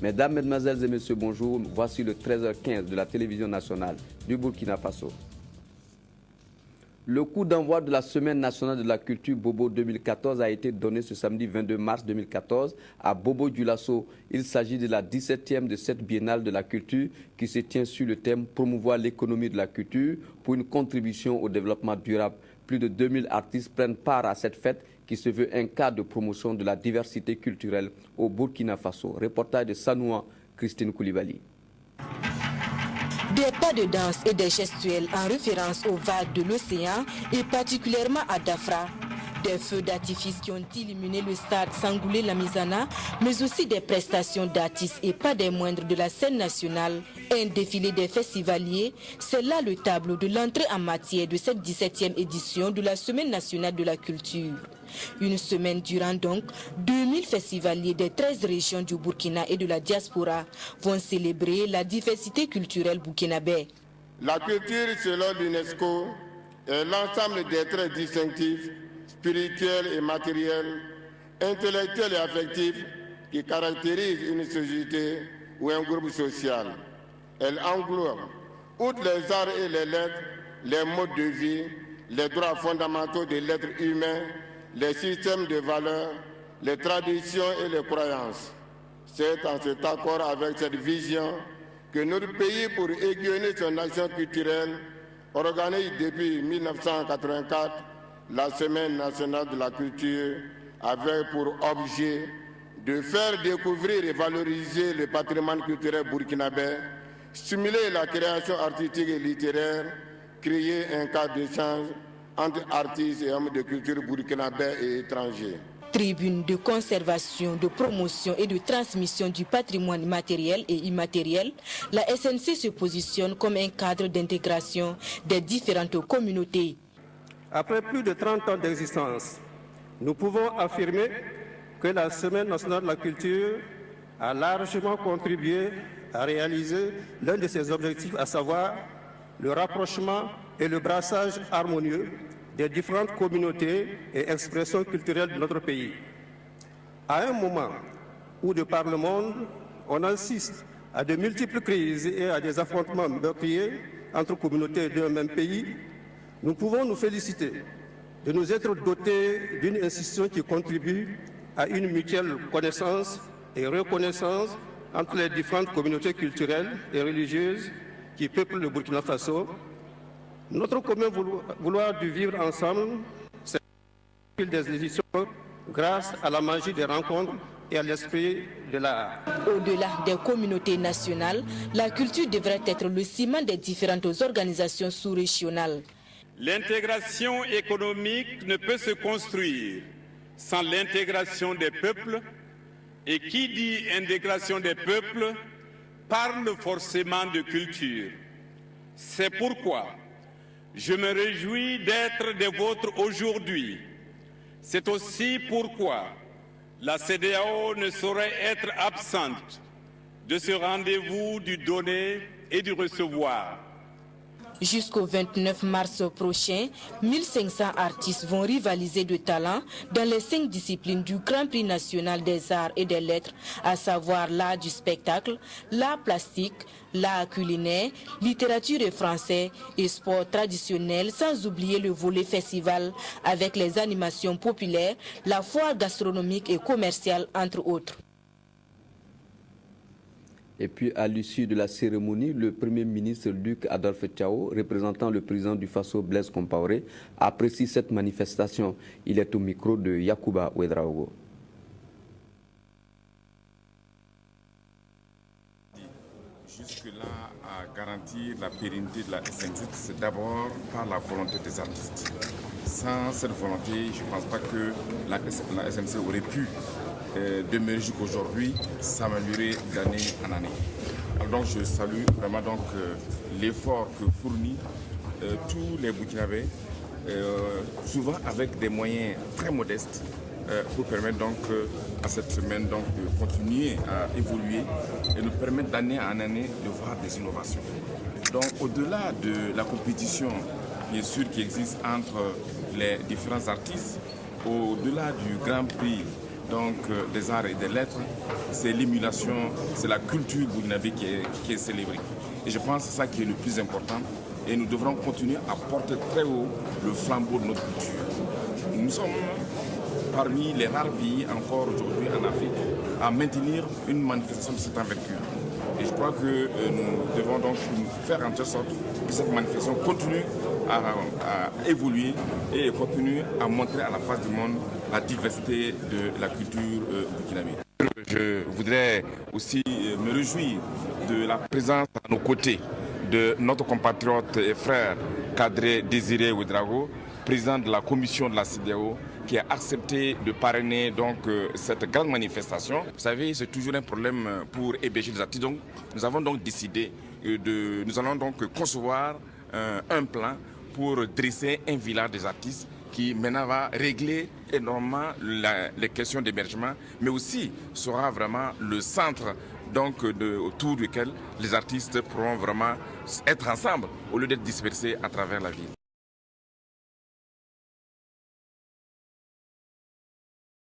Mesdames, Mesdemoiselles et Messieurs, bonjour. Voici le 13h15 de la télévision nationale du Burkina Faso. Le coup d'envoi de la Semaine nationale de la culture Bobo 2014 a été donné ce samedi 22 mars 2014 à Bobo-Dioulasso. Il s'agit de la 17e de cette biennale de la culture qui se tient sur le thème « Promouvoir l'économie de la culture pour une contribution au développement durable ». Plus de 2000 artistes prennent part à cette fête qui se veut un cadre de promotion de la diversité culturelle au Burkina Faso. Reportage de Sanoua, Christine Koulibaly. Des pas de danse et des gestuels en référence aux vagues de l'océan et particulièrement à Dafra. Des feux d'artifice qui ont illuminé le stade Sangoulé Lamizana, mais aussi des prestations d'artistes et pas des moindres de la scène nationale. Un défilé des festivaliers, c'est là le tableau de l'entrée en matière de cette 17e édition de la Semaine nationale de la culture. Une semaine durant donc, 2000 festivaliers des 13 régions du Burkina et de la diaspora vont célébrer la diversité culturelle burkinabé. La culture, selon l'UNESCO, est l'ensemble des traits distinctifs, spirituels et matériels, intellectuels et affectifs qui caractérisent une société ou un groupe social. Elle englobe, outre les arts et les lettres, les modes de vie, les droits fondamentaux de l'être humain, les systèmes de valeurs, les traditions et les croyances. C'est en cet accord avec cette vision que notre pays, pour aiguillonner son action culturelle, organise depuis 1984 la Semaine nationale de la culture avec pour objet de faire découvrir et valoriser le patrimoine culturel burkinabé, stimuler la création artistique et littéraire, créer un cadre d'échange entre artistes et hommes de culture burkinabé et étrangers. Tribune de conservation, de promotion et de transmission du patrimoine matériel et immatériel, la SNC se positionne comme un cadre d'intégration des différentes communautés. Après plus de 30 ans d'existence, nous pouvons affirmer que la Semaine nationale de la culture a largement contribué à réaliser l'un de ses objectifs, à savoir le rapprochement et le brassage harmonieux des différentes communautés et expressions culturelles de notre pays. À un moment où, de par le monde, on assiste à de multiples crises et à des affrontements meurtriers entre communautés d'un même pays, nous pouvons nous féliciter de nous être dotés d'une institution qui contribue à une mutuelle connaissance et reconnaissance entre les différentes communautés culturelles et religieuses qui peuplent le Burkina Faso. Notre commun vouloir du vivre ensemble, c'est le fil des éditions grâce à la magie des rencontres et à l'esprit de l'art. Au-delà des communautés nationales, la culture devrait être le ciment des différentes organisations sous-régionales. L'intégration économique ne peut se construire sans l'intégration des peuples, et qui dit intégration des peuples parle forcément de culture. C'est pourquoi je me réjouis d'être des vôtres aujourd'hui. C'est aussi pourquoi la CEDEAO ne saurait être absente de ce rendez-vous du donner et du recevoir. Jusqu'au 29 mars prochain, 1500 artistes vont rivaliser de talent dans les 5 disciplines du Grand Prix national des arts et des lettres, à savoir l'art du spectacle, l'art plastique, l'art culinaire, littérature et français et sport traditionnel, sans oublier le volet festival avec les animations populaires, la foire gastronomique et commerciale, entre autres. Et puis, à l'issue de la cérémonie, le Premier ministre Luc Adolphe Thiaw, représentant le président du Faso Blaise Compaoré, apprécie cette manifestation. Il est au micro de Yacouba Ouedraogo. Jusque-là, à garantir la pérennité de la SNC, c'est d'abord par la volonté des artistes. Sans cette volonté, je ne pense pas que la SNC aurait pu demeurer jusqu'aujourd'hui, s'améliorer d'année en année. Alors donc je salue vraiment l'effort que fournissent tous les Burkinabés, souvent avec des moyens très modestes, pour permettre donc à cette semaine donc, de continuer à évoluer et nous permettre d'année en année de voir des innovations. Donc au-delà de la compétition bien sûr qui existe entre les différents artistes, au-delà du Grand Prix donc, des arts et des lettres, c'est l'émulation, c'est la culture burkinabé qui est célébrée. Et je pense que c'est ça qui est le plus important. Et nous devrons continuer à porter très haut le flambeau de notre culture. Nous sommes parmi les rares pays encore aujourd'hui en Afrique à maintenir une manifestation de cette envergure. Et je crois que nous devons donc faire en sorte que cette manifestation continue à évoluer et continue à montrer à la face du monde la diversité de la culture burkinabé. Je voudrais aussi me réjouir de la présence à nos côtés de notre compatriote et frère Kadri Désiré Ouédraogo, président de la commission de la CEDEAO, qui a accepté de parrainer donc cette grande manifestation. Vous savez, c'est toujours un problème pour héberger les artistes. Donc, nous avons donc décidé nous allons donc concevoir un plan pour dresser un village des artistes qui maintenant va régler énormément les questions d'hébergement, mais aussi sera vraiment le centre donc, autour duquel les artistes pourront vraiment être ensemble au lieu d'être dispersés à travers la ville.